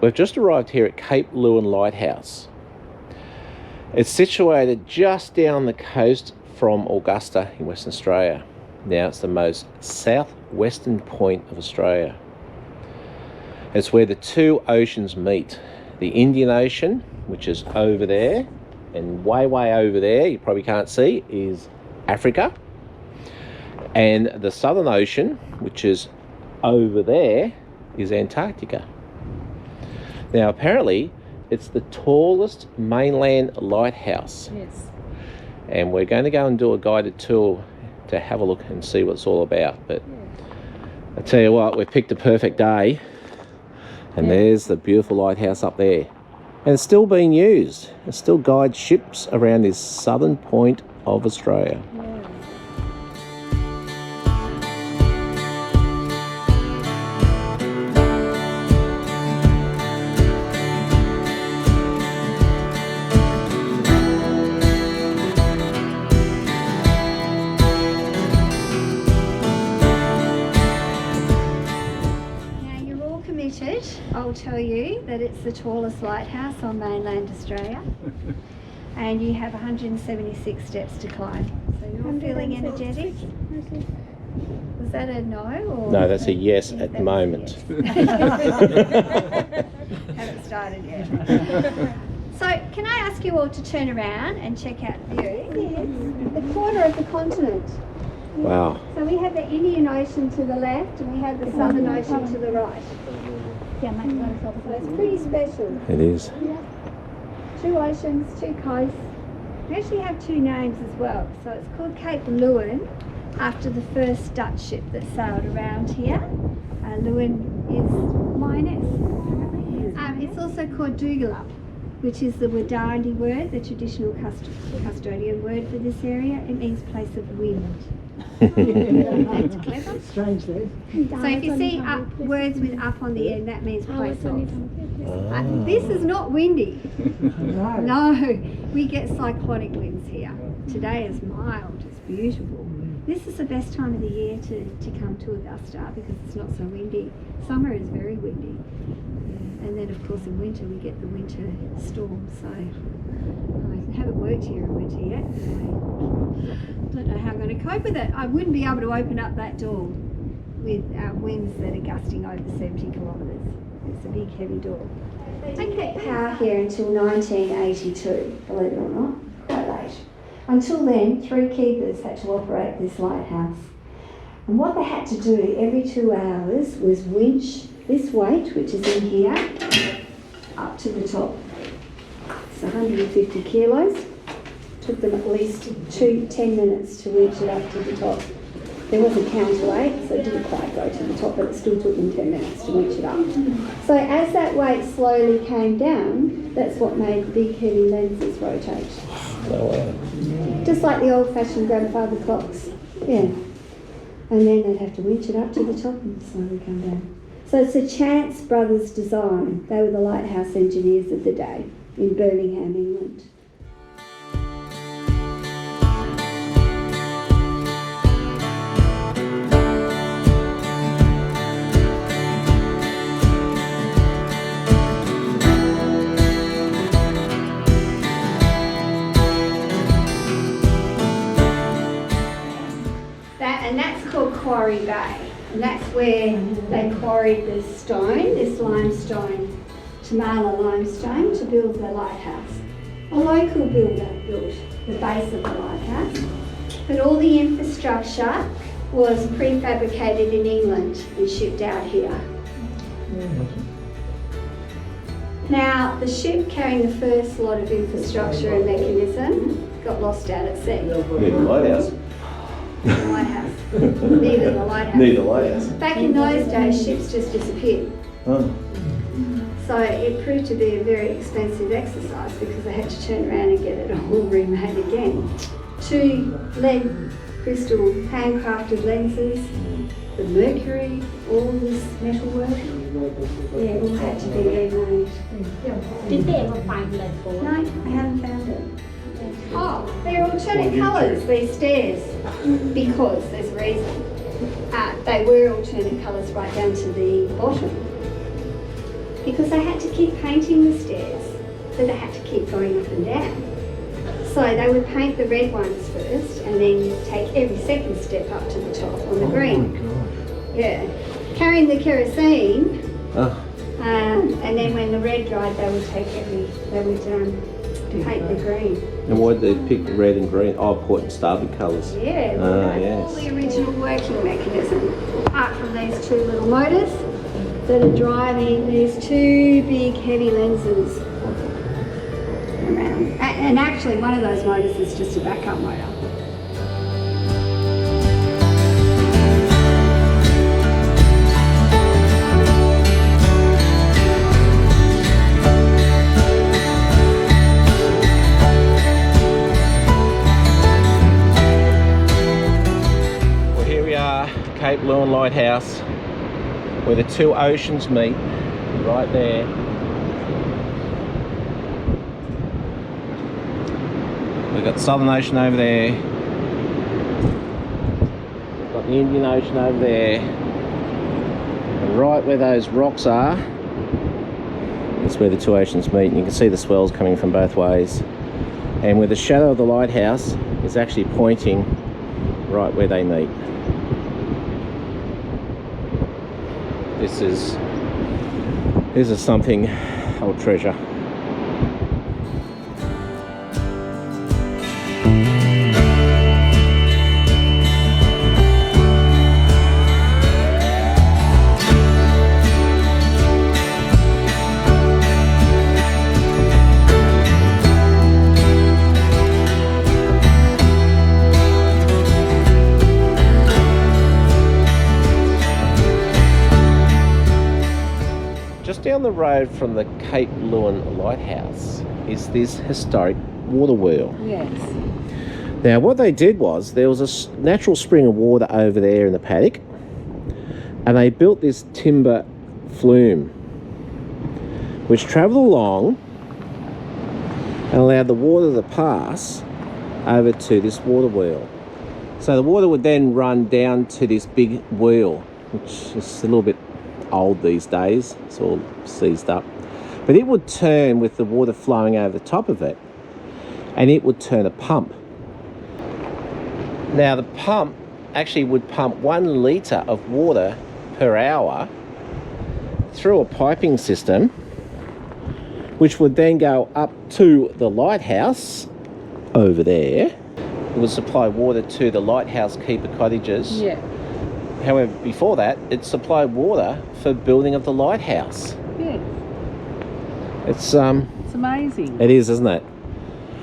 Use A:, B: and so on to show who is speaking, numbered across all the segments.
A: We've just arrived here at Cape Leeuwin Lighthouse. It's situated just down the coast from Augusta in Western Australia. Now it's the most southwestern point of Australia. It's where the two oceans meet. The Indian Ocean, which is over there, and way over there, you probably can't see, is Africa. And the Southern Ocean, which is over there, is Antarctica. Now apparently it's the tallest mainland lighthouse.
B: Yes.
A: And we're going to go and do a guided tour to have a look and see what it's all about. But I tell you what, we've picked a perfect day, and there's the beautiful lighthouse up there. And it's still being used. It still guides ships around this southern point of Australia.
B: I'll tell you that it's the tallest lighthouse on mainland Australia, and you have 176 steps to climb. So you're feeling energetic? Was that a no? Or
A: no, that's a yes at the moment.
B: Yes. Haven't started yet. So can I ask you all to turn around and check out the view? Yes. The corner of the continent.
A: Wow.
B: So we have the Indian Ocean to the left and we have the Southern Ocean to the right. So it's pretty special.
A: It is.
B: Yeah. Two oceans, two coasts. We actually have two names as well. So it's called Cape Leeuwin, after the first Dutch ship that sailed around here. Leeuwin is lioness. It's also called Dougalap, which is the Baudin word, the traditional custodian word for this area. It means place of wind. That's clever.
C: Strange though.
B: So if you see words with up on the end, that means place of. This is not windy. No, we get cyclonic winds here. Today is mild, it's beautiful. This is the best time of the year to come to Augusta because it's not so windy. Summer is very windy. And then of course in winter we get the winter storms. So I haven't worked here in winter yet. Don't know how I'm going to cope with it. I wouldn't be able to open up that door with winds that are gusting over 70 kilometres. It's a big heavy door. They didn't get power here until 1982, believe it or not, quite late. Until then, 3 keepers had to operate this lighthouse. And what they had to do every 2 hours was winch this weight, which is in here, up to the top. It's 150 kilos. Took them at least 10 minutes to winch it up to the top. There was a counterweight, so it didn't quite go to the top, but it still took them 10 minutes to winch it up. So as that weight slowly came down, that's what made the big heavy lenses rotate.
A: No way.
B: Just like the old-fashioned grandfather clocks. Yeah. And then they'd have to winch it up to the top and slowly come down. So it's a Chance Brothers design. They were the lighthouse engineers of the day in Birmingham, England. And that's called Quarry Bay. And that's where they quarried the stone, this limestone, Tamala limestone, to build the lighthouse. A local builder built the base of the lighthouse, but all the infrastructure was prefabricated in England and shipped out here. Now, the ship carrying the first lot of infrastructure and mechanism got lost out at sea.
A: Need a lighthouse.
B: The lighthouse. Neither the lighthouse.
A: Need a lighthouse.
B: Back in those days, ships just disappeared.
A: Oh.
B: So it proved to be a very expensive exercise because they had to turn around and get it all remade again. 2 lead crystal handcrafted lenses, the mercury, all this metalwork, it all had to be remade.
C: Did they ever find lead gold?
B: No, I haven't found it. Oh, they're alternate colours, these stairs, because there's a reason. They were alternate colours right down to the bottom. because they had to keep painting the stairs, so they had to keep going up and down. So they would paint the red ones first and then take every second step up to the top on the green.
A: Oh my gosh.
B: Yeah. Carrying the kerosene,
A: Oh.
B: and then when the red dried, they would paint the green.
A: And why did they pick red and green? Oh, port and starboard colours.
B: Yeah,
A: Ah,
B: that's
A: yes.
B: all the original working mechanism. Apart from these two little motors that are driving these two big heavy lenses around. And actually one of those motors is just a backup motor.
A: Cape Leeuwin Lighthouse, where the two oceans meet, right there. We've got the Southern Ocean over there, we've got the Indian Ocean over there, and right where those rocks are, that's where the two oceans meet, and you can see the swells coming from both ways. And where the shadow of the lighthouse is actually pointing right where they meet. This is something I'll treasure. Just down the road from the Cape Leeuwin Lighthouse is this historic water wheel.
B: Yes.
A: Now what they did was, there was a natural spring of water over there in the paddock, and they built this timber flume which travelled along and allowed the water to pass over to this water wheel. So the water would then run down to this big wheel, which is a little bit old these days, it's all seized up, but it would turn with the water flowing over the top of it, and it would turn a pump. Now the pump actually would pump 1 litre of water per hour through a piping system, which would then go up to the lighthouse over there. It would supply water to the lighthouse keeper cottages.
D: Yeah.
A: However, before that, it supplied water for building of the lighthouse.
D: Yeah.
A: It's
D: amazing.
A: It is, isn't it?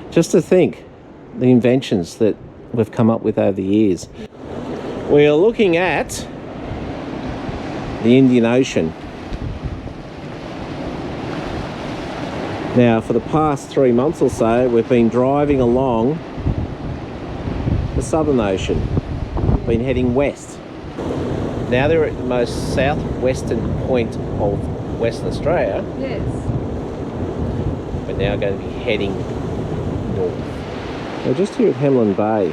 A: Just to think, the inventions that we've come up with over the years. We are looking at the Indian Ocean. Now, for the past 3 months or so, we've been driving along the Southern Ocean. Been heading west. Now they're at the most southwestern point of Western Australia.
D: Yes.
A: We're now going to be heading north. We're just here at Hemland Bay,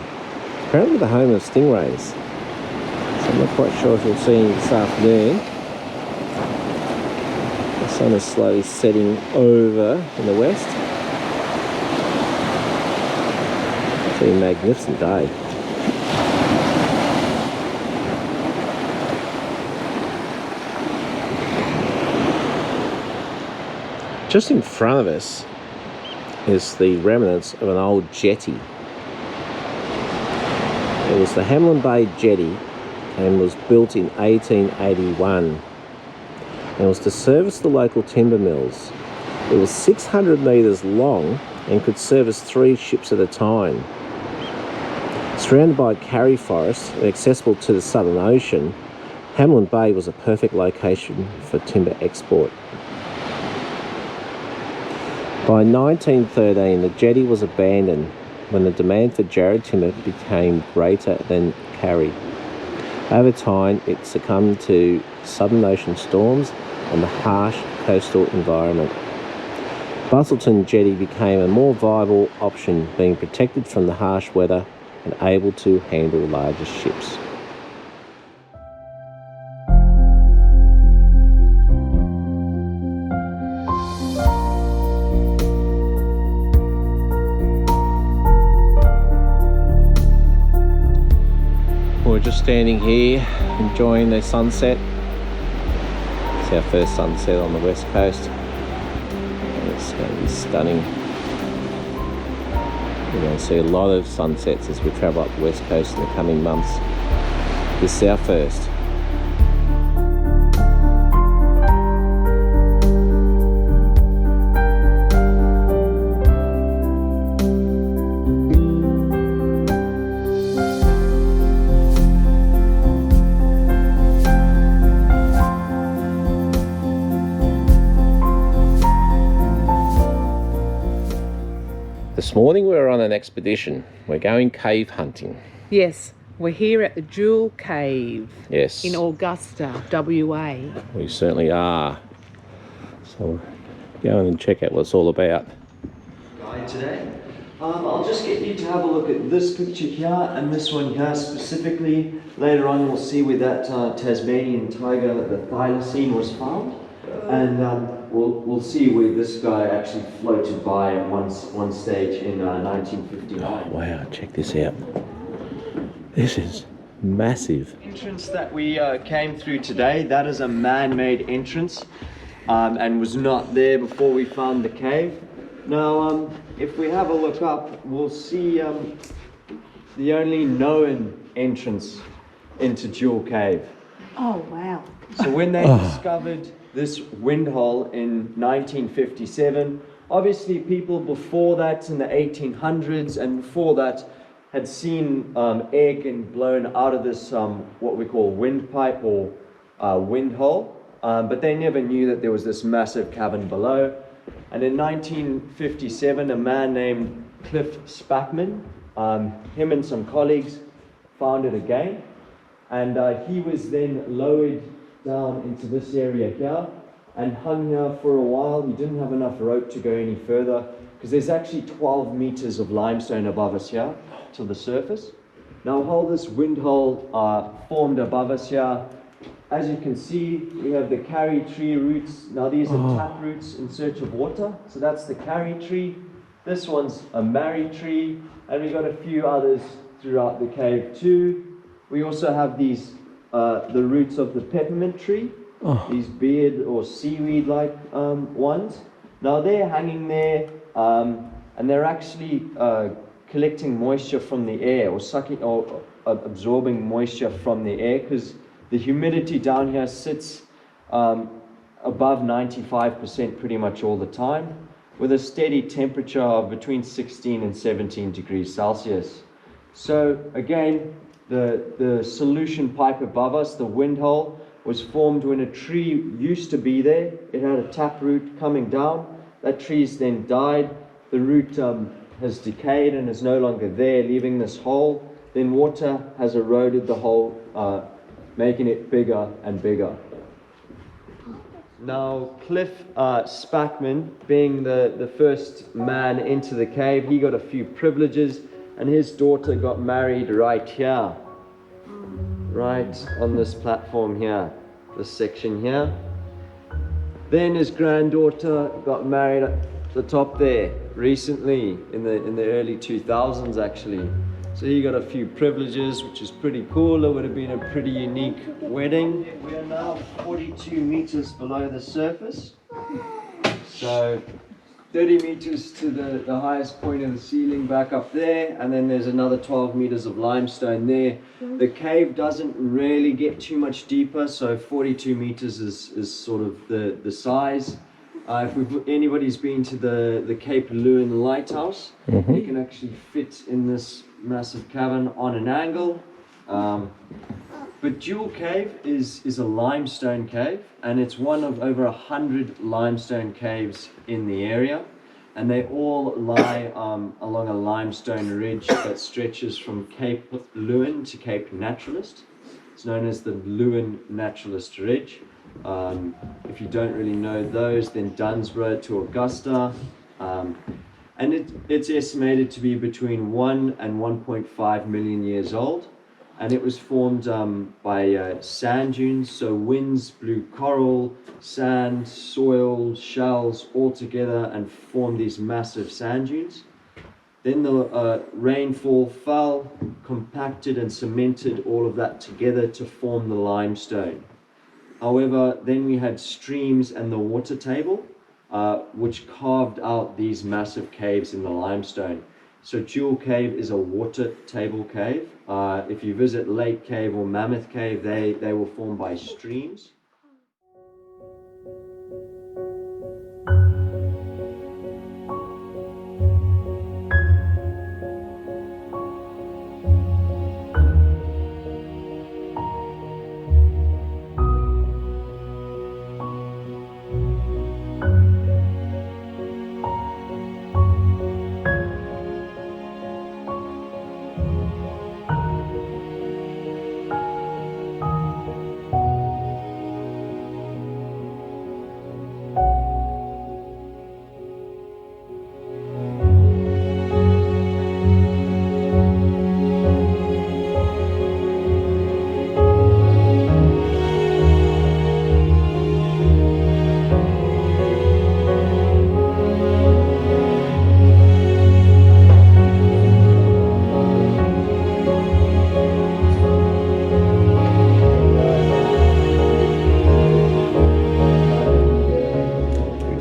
A: apparently the home of stingrays. So I'm not quite sure if you'll see any this afternoon. The sun is slowly setting over in the west. It's a magnificent day. Just in front of us is the remnants of an old jetty. It was the Hemland Bay jetty and was built in 1881. And it was to service the local timber mills. It was 600 metres long and could service 3 ships at a time. Surrounded by carry forest and accessible to the Southern Ocean, Hemland Bay was a perfect location for timber export. By 1913, the jetty was abandoned when the demand for jarrah timber became greater than carry. Over time, it succumbed to Southern Ocean storms and the harsh coastal environment. Busselton jetty became a more viable option, being protected from the harsh weather and able to handle larger ships. just standing here enjoying the sunset. It's our first sunset on the west coast. It's going to be stunning. We're going to see a lot of sunsets as we travel up the west coast in the coming months. This is our first. This morning we're on an expedition. We're going cave hunting.
D: Yes, we're here at the Jewel Cave.
A: Yes.
D: In Augusta, WA.
A: We certainly are. So go and check out what it's all about.
E: Guide today. I'll just get you to have a look at this picture here and this one here specifically. Later on you'll see where that Tasmanian tiger, the thylacine, was found. And we'll see where this guy actually floated by at one stage in 1959.
A: Oh, wow, check this out. This is massive.
E: Entrance that we came through today, that is a man-made entrance and was not there before we found the cave. Now, if we have a look up, we'll see the only known entrance into Jewel Cave.
B: Oh, wow.
E: So when they discovered this wind hole in 1957, obviously people before that in the 1800s and before that had seen air getting blown out of this what we call windpipe or wind hole, but they never knew that there was this massive cavern below. And in 1957, a man named Cliff Spackman, him and some colleagues found it again, and he was then lowered down into this area here and hung here for a while. He didn't have enough rope to go any further because there's actually 12 meters of limestone above us here to the surface. Now how this wind hole formed above us here, as you can see, we have the carry tree roots. Now these are tap roots in search of water. So that's the carry tree. This one's a marry tree, and we've got a few others throughout the cave too. We also have these the roots of the peppermint tree, these beard or seaweed-like ones. Now they're hanging there, and they're actually collecting moisture from the air, or sucking or absorbing moisture from the air, because the humidity down here sits above 95% pretty much all the time, with a steady temperature of between 16 and 17 degrees Celsius. So again, the solution pipe above us, the wind hole, was formed when a tree used to be there. It had a tap root coming down. That tree's then died. The root has decayed and is no longer there, leaving this hole. Then water has eroded the hole, making it bigger and bigger. Now, Cliff Spackman, being the first man into the cave, he got a few privileges, and his daughter got married right here, right on this platform here, this section here. Then his granddaughter got married at the top there recently, in the early 2000s actually. So he got a few privileges, which is pretty cool. It would have been a pretty unique wedding. We are now 42 meters below the surface. So 30 meters to the highest point of the ceiling back up there, and then there's another 12 meters of limestone there. The cave doesn't really get too much deeper, so 42 meters is sort of the size. If anybody's been to the Cape Leeuwin Lighthouse, you can actually fit in this massive cavern on an angle. But Jewel Cave is a limestone cave, and it's one of over 100 limestone caves in the area, and they all lie along a limestone ridge that stretches from Cape Leeuwin to Cape Naturaliste. It's known as the Leeuwin Naturaliste Ridge. If you don't really know those, then Dunsborough to Augusta, and it's estimated to be between 1 and 1.5 million years old. And it was formed by sand dunes, so winds blew coral, sand, soil, shells all together and formed these massive sand dunes. Then the rainfall fell, compacted and cemented all of that together to form the limestone. However, then we had streams and the water table, which carved out these massive caves in the limestone. So Jewel Cave is a water table cave. If you visit Lake Cave or Mammoth Cave, they were formed by streams.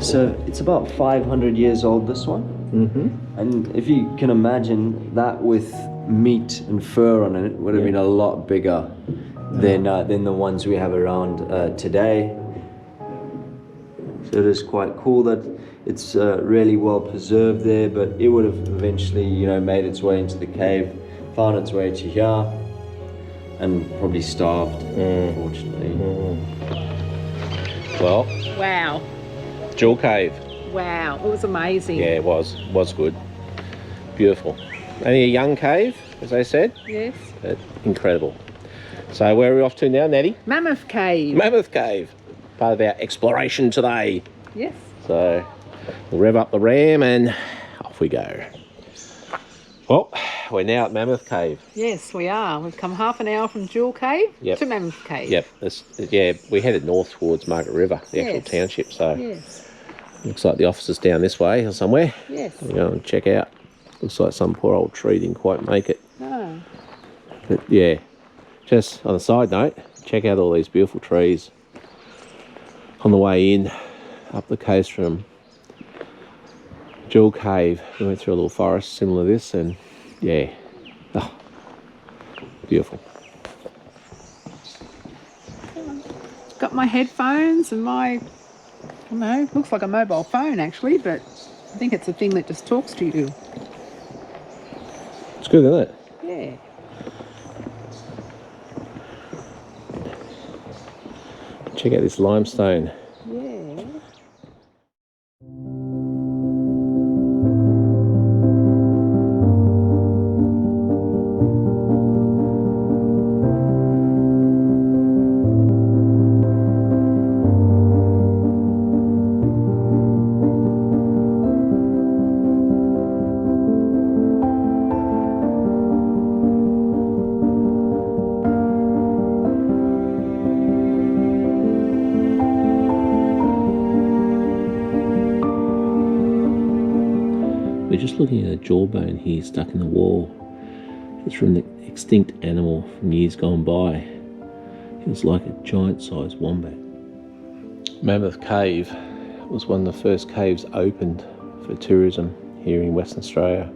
E: So it's about 500 years old, this one. Mm-hmm. And if you can imagine that with meat and fur on it, would have been a lot bigger than the ones we have around today. So it is quite cool that it's really well preserved there, but it would have eventually, made its way into the cave, found its way to here, and probably starved, unfortunately.
A: Well,
D: Wow.
A: Jewel Cave.
D: Wow. It was amazing.
A: Yeah, it was good. Beautiful. Only a young cave, as they said.
D: Yes.
A: But incredible. So where are we off to now, Natty?
D: Mammoth Cave.
A: Mammoth Cave. Part of our exploration today.
D: Yes.
A: So we'll rev up the ram and off we go. Well, we're now at Mammoth Cave.
D: Yes, we are. We've come half an hour from Jewel Cave
A: Yep.
D: to Mammoth Cave.
A: Yep. We headed north towards Margaret River, the actual township. So
D: Yes.
A: looks like the office is down this way or somewhere.
D: Yes.
A: We'll go and check out. Looks like some poor old tree didn't quite make it.
D: No.
A: But yeah, just on a side note, check out all these beautiful trees on the way in, up the coast from Jewel Cave. We went through a little forest similar to this, and yeah, beautiful.
D: Got my headphones and my, I don't know, looks like a mobile phone actually, but I think it's a thing that just talks to you.
A: It's good, isn't it?
D: Yeah.
A: Check out this limestone.
D: Yeah.
A: We're just looking at a jawbone here stuck in the wall. It's from the extinct animal from years gone by. It was like a giant-sized wombat. Mammoth Cave was one of the first caves opened for tourism here in Western Australia.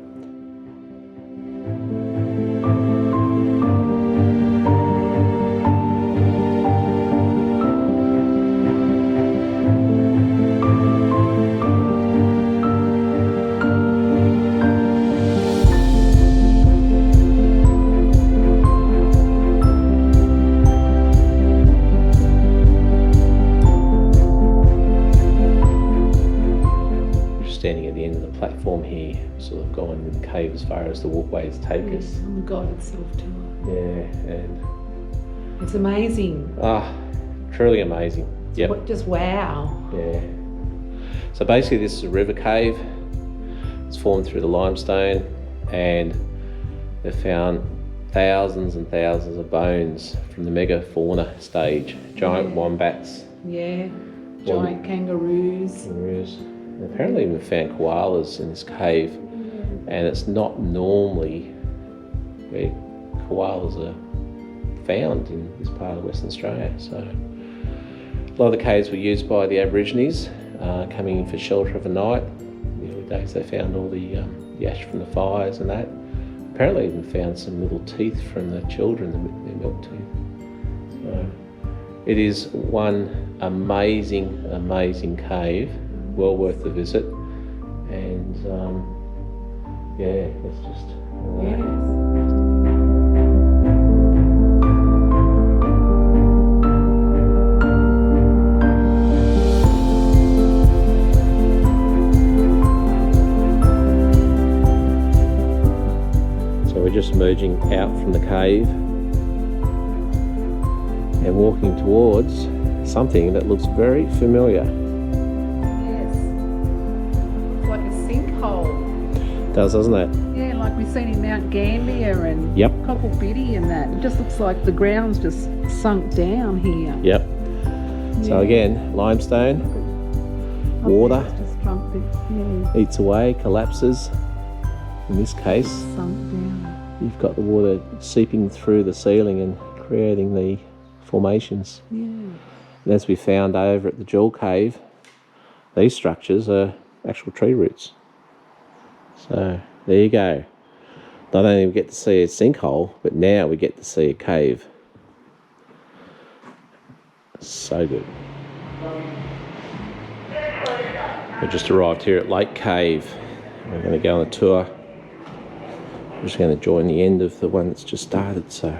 A: Standing at the end of the platform here, sort of going in the cave as far as the walkways take us.
D: On the guided self-tour.
A: Yeah, and
D: It's amazing.
A: truly amazing. Yep.
D: Just wow.
A: Yeah. So basically this is a river cave. It's formed through the limestone, and they've found thousands and thousands of bones from the megafauna stage. Giant wombats.
D: Yeah. Giant kangaroos.
A: Kangaroos. And apparently we found koalas in this cave and it's not normally where koalas are found in this part of Western Australia. So a lot of the caves were used by the Aborigines coming in for shelter of the night. In the early days they found all the ash from the fires and that. Apparently even found some little teeth from the children, their milk teeth. So it is one amazing cave, well worth the visit. And yeah, it's just just emerging out from the cave and walking towards something that looks very familiar.
D: Yes. It's like a sinkhole.
A: It does, doesn't it?
D: Yeah, like we've seen in Mount Gambier and
A: Yep.
D: Cocklebiddy and that. It just looks like the ground's just sunk down here.
A: Yep. So again, limestone, water,
D: It's just sunk down. Yeah,
A: eats away, collapses. In this case,
D: sunk down.
A: you've got the water seeping through the ceiling and creating the formations.
D: Yeah.
A: And as we found over at the Jewel Cave, these structures are actual tree roots. So there you go. Not only do we get to see a sinkhole, but now we get to see a cave. So good. We just arrived here at Lake Cave. We're going to go on a tour. I'm just going to join the end of the one that's just started, so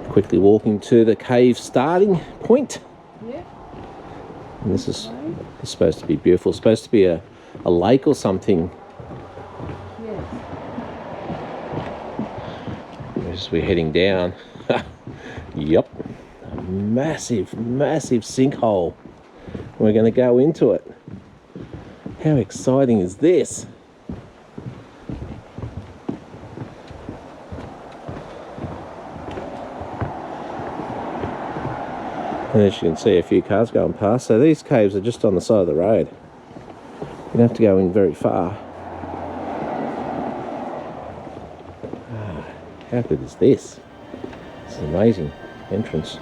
A: quickly walking to the cave starting point.
D: Yeah.
A: And this is supposed to be beautiful. It's supposed to be a lake or something.
D: Yes.
A: As we're heading down. Yep. A massive sinkhole. We're going to go into it. How exciting is this? And as you can see, a few cars going past. So these caves are just on the side of the road. You don't have to go in very far. How good is this? This is an amazing entrance.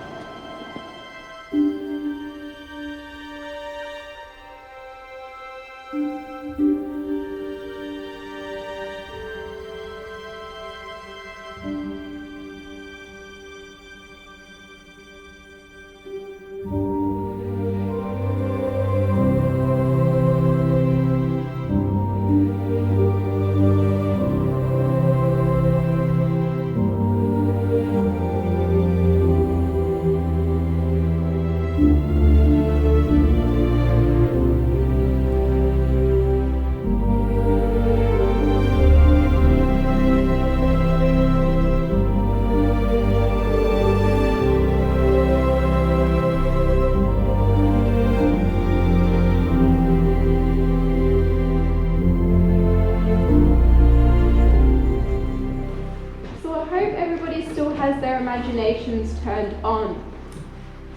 F: Imaginations turned on.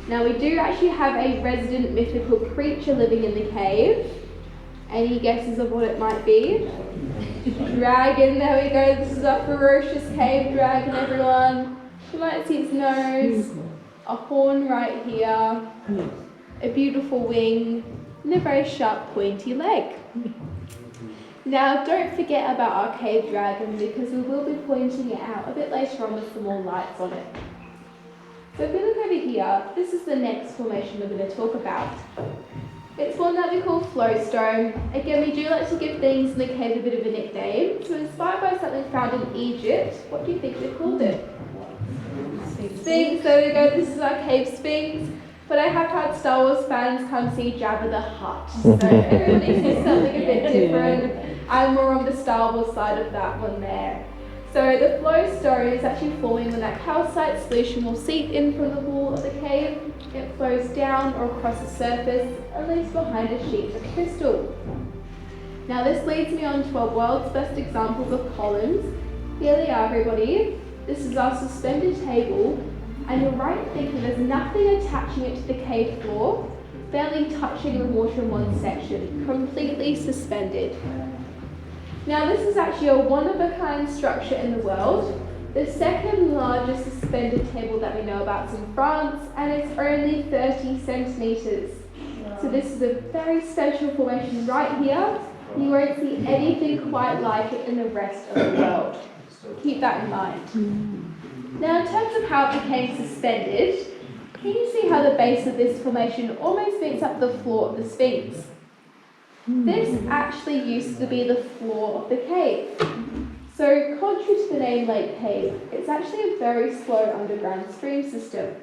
F: Now we do actually have a resident mythical creature living in the cave. Any guesses of what it might be? Dragon, there we go. This is a ferocious cave dragon, everyone. You might see its nose, a horn right here, a beautiful wing, and a very sharp pointy leg. Now don't forget about our cave dragon because we will be pointing it out a bit later on with some more lights on it. So if we look over here, this is the next formation we're going to talk about. It's one that we call flowstone. Again, we do like to give things in the cave a bit of a nickname. So inspired by something found in Egypt, what do you think they called it? Sphinx, there we go, this is our cave Sphinx. But I have had Star Wars fans come see Jabba the Hutt. So everybody sees something a bit different. I'm more on the Star Wars side of that one there. So the flowstone is actually forming when that calcite solution will seep in from the wall of the cave. It flows down or across the surface and leaves behind a sheet of crystal. Now this leads me on to our world's best examples of columns. Here they are, everybody. This is our suspended table, and you're right in thinking there's nothing attaching it to the cave floor, barely touching the water in one section, completely suspended. Now this is actually a one-of-a-kind structure in the world. The second largest suspended table that we know about is in France, and it's only 30 centimetres. So this is a very special formation right here. You won't see anything quite like it in the rest of the world. Keep that in mind. Now in terms of how it became suspended, can you see how the base of this formation almost meets up the floor of the Sphinx? This actually used to be the floor of the cave. So contrary to the name Lake Cave, it's actually a very slow underground stream system.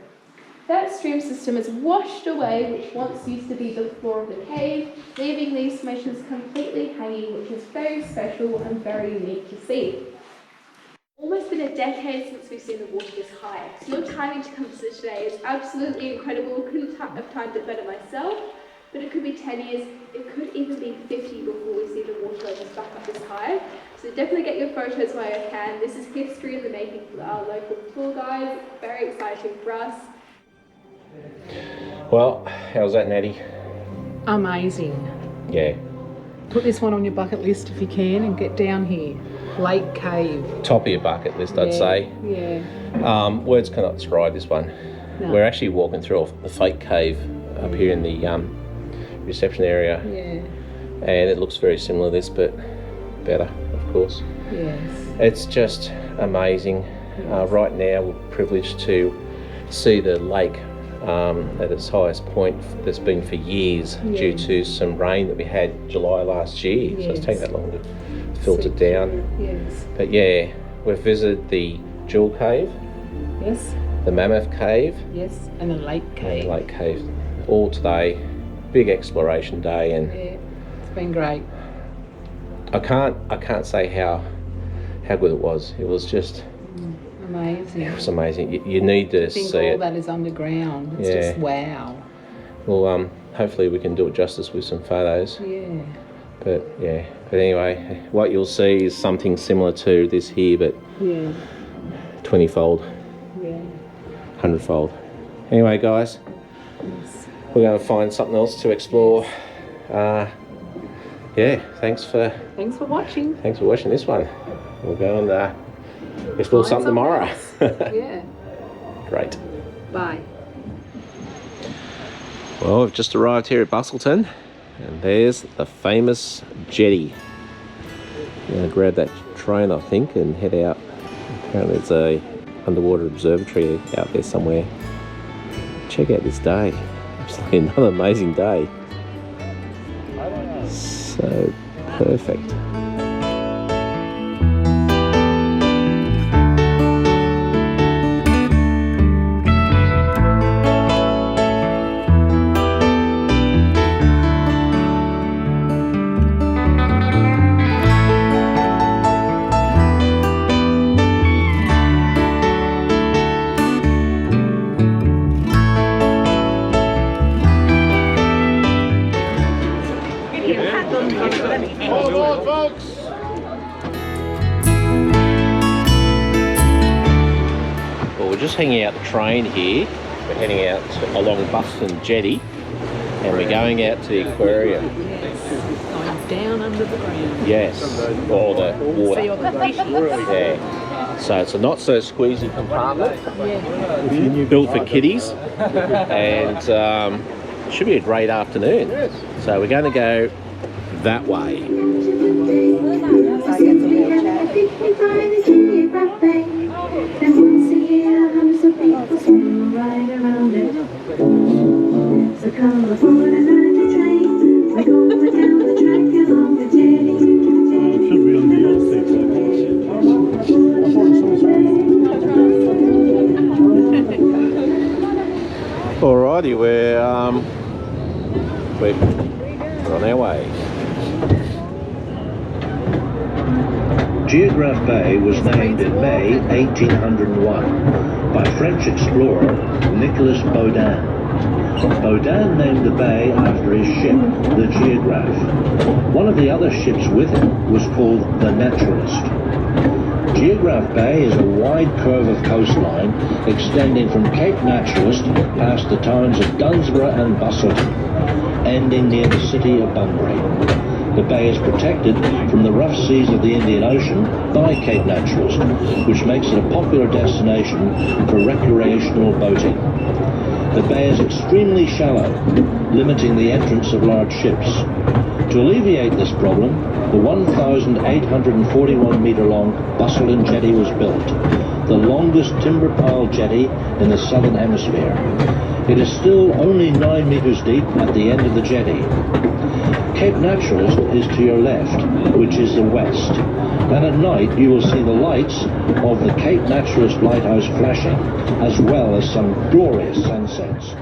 F: That stream system is washed away, which once used to be the floor of the cave, leaving these formations completely hanging, which is very special and very unique to see. Almost been a decade since we've seen the water this high. So your timing to come visit today is absolutely incredible. Couldn't have timed it better myself, but it could be 10 years, it could even be 50 before we see the water levels back up this high. So definitely get your photos while you can. This is history in the making for our local tour guides. Very exciting for us.
A: Well, how's that, Natty?
D: Amazing.
A: Yeah.
D: Put this one on your bucket list if you can and get down here. Lake Cave.
A: Top of your bucket list, I'd say.
D: Yeah.
A: Words cannot describe this one.
D: No.
A: We're actually walking through the fake cave up here in the reception area.
D: Yeah.
A: And it looks very similar to this, but better, of course.
D: Yes.
A: It's just amazing. Right now we're privileged to see the lake at its highest point that's been for years due to some rain that we had July last year. So it's taken that long to filter down.
D: Yes.
A: But yeah, we've visited the Jewel Cave,
D: Yes.
A: the Mammoth Cave,
D: Yes. And the Lake
A: and
D: Cave.
A: the Lake Cave. All today. Big exploration day, and
D: Yeah. It's been great.
A: I can't say how good it was. It was just
D: Amazing.
A: it was amazing. You need to
D: I think
A: see
D: all
A: it.
D: that is underground. It's just wow.
A: Well, hopefully we can do it justice with some photos.
D: Yeah.
A: But anyway, what you'll see is something similar to this here, but
D: Yeah.
A: 20-fold,
D: Yeah.
A: 100-fold. Anyway, guys, we're going to find something else to explore. Thanks for
D: watching.
A: Thanks for watching this one. We'll go and explore
D: Find
A: something tomorrow.
D: Yeah.
A: Great.
D: Bye.
A: Well, we've just arrived here at Busselton, and there's the famous jetty. I'm going to grab that train, I think, and head out. Apparently it's a underwater observatory out there somewhere. Check out this day. Absolutely another amazing day. So perfect. Well, we're just hanging out the train here. We're heading out along Busselton jetty, and we're going out to the aquarium.
D: Going down under the ground.
A: Yes, all the water.
D: See all the fishes.
A: Yeah. So it's a not so squeezy compartment.
D: Yeah.
A: Built for kiddies, and should be a great afternoon. So we're going to go that way.
G: So come aboard and ride the train. We're going down the track along the jetty. Should be on the
A: Alrighty, we're on our way.
H: Geographe Bay was named in May 1801 by French explorer Nicolas Baudin. Baudin named the bay after his ship, the Geographe. One of the other ships with him was called the Naturaliste. Geographe Bay is a wide curve of coastline extending from Cape Naturaliste past the towns of Dunsborough and Busselton, ending near the city of Bunbury. The bay is protected from the rough seas of the Indian Ocean by Cape Naturaliste, which makes it a popular destination for recreational boating. The bay is extremely shallow, limiting the entrance of large ships. To alleviate this problem, the 1,841 metre long Busselton jetty was built, the longest timber pile jetty in the southern hemisphere. It is still only 9 metres deep at the end of the jetty. Cape Naturaliste is to your left, which is the west, and at night you will see the lights of the Cape Naturaliste Lighthouse flashing, as well as some glorious sunsets.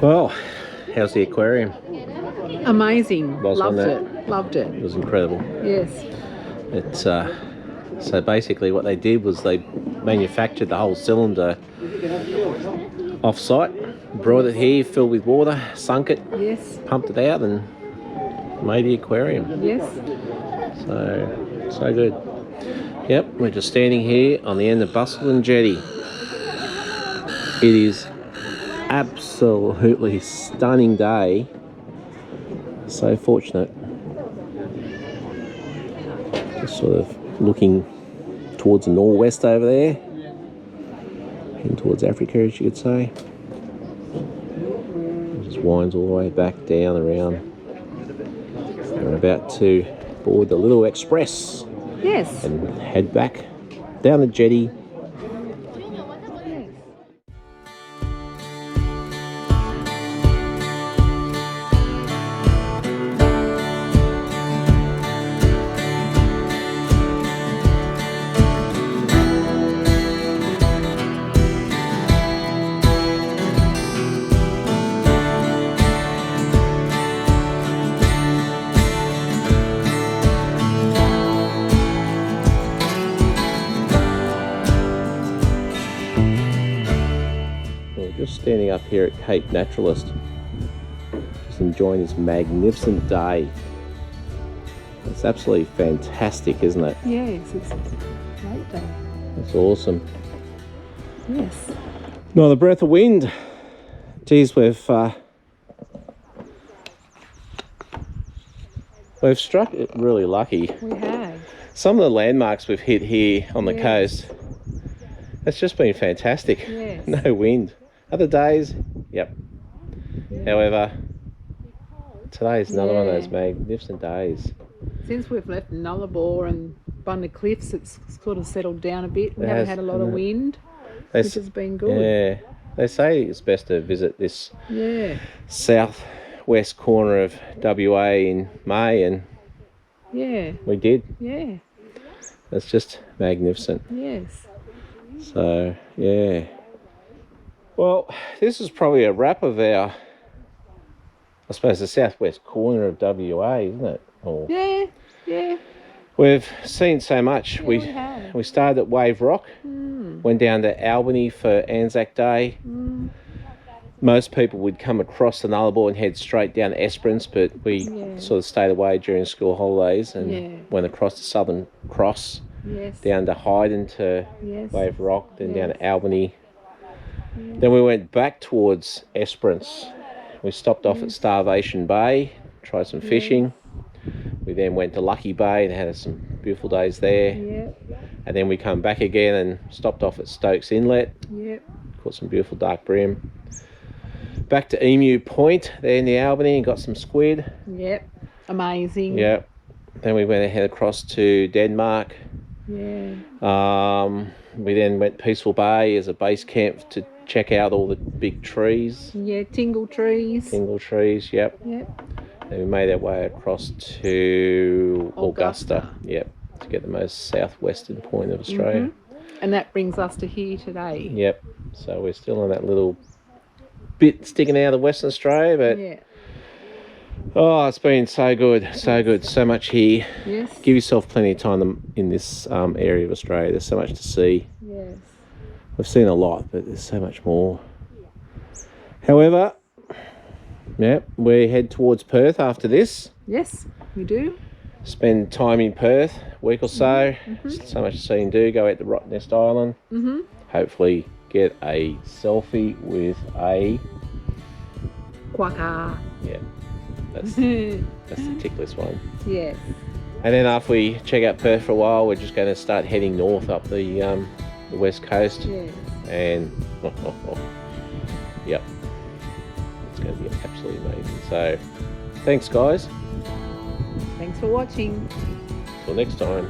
A: Well, how's the aquarium?
D: Amazing.
A: Was,
D: Loved
A: wasn't
D: it. Loved it.
A: It was incredible.
D: Yes.
A: It's so basically what they did was they manufactured the whole cylinder off-site, brought it here, filled with water, sunk it,
D: Yes.
A: pumped it out, and made the aquarium.
D: Yes.
A: So good. Yep, we're just standing here on the end of Busselton Jetty. It is absolutely stunning day. So fortunate. Just sort of looking towards the northwest over there, heading towards Africa, as you could say. It just winds all the way back down around. We're about to board the little express.
D: Yes.
A: And head back down the jetty. Just standing up here at Cape Naturaliste, just enjoying this magnificent day. It's absolutely fantastic, isn't it?
D: Yes, it's a great day.
A: It's awesome.
D: Yes.
A: Not a breath of wind. Geez, we've struck it really lucky.
D: We have.
A: Some of the landmarks we've hit here on the coast, it's just been fantastic.
D: Yes.
A: No wind. Other days, yep. However, today's another one of those magnificent days.
D: Since we've left Nullarbor and Bundy Cliffs, it's sort of settled down a bit. We haven't had a lot of wind, which has been good.
A: Yeah, they say it's best to visit this southwest corner of WA in May, and we did.
D: Yeah.
A: It's just magnificent.
D: Yes.
A: So, yeah. Well, this is probably a wrap of our, I suppose, the southwest corner of WA, isn't it? Or,
D: yeah.
A: We've seen so much.
D: Yeah, we have.
A: We started at Wave Rock, went down to Albany for Anzac Day, most people would come across the Nullarbor and head straight down to Esperance, but we sort of stayed away during school holidays and went across the Southern Cross, down to Hyden to Wave Rock, then down to Albany. Then we went back towards Esperance. We stopped off at Starvation Bay, tried some fishing. We then went to Lucky Bay and had some beautiful days there. And then we come back again and stopped off at Stokes Inlet. Caught some beautiful dark bream. Back to Emu Point there in the Albany and got some squid.
D: Amazing.
A: Then we went ahead across to Denmark. We then went Peaceful Bay as a base camp to check out all the big trees.
D: Tingle trees.
A: Tingle trees, Then we made our way across to Augusta. To get the most southwestern point of Australia.
D: And that brings us to here today.
A: So we're still on that little bit sticking out of Western Australia, but oh, it's been so good, so much here. Give yourself plenty of time in this area of Australia. There's so much to see. We've seen a lot, but there's so much more. However, we head towards Perth after this.
D: Yes, we do.
A: Spend time in Perth, a week or so. So much to see and do. Go out to Rottnest Island. Hopefully get a selfie with a
D: quokka.
A: That's the tickless one.
D: Yes.
A: And then after we check out Perth for a while, we're just going to start heading north up the west coast. And it's going to be absolutely amazing. So thanks guys.
D: Thanks for watching.
A: Till next time.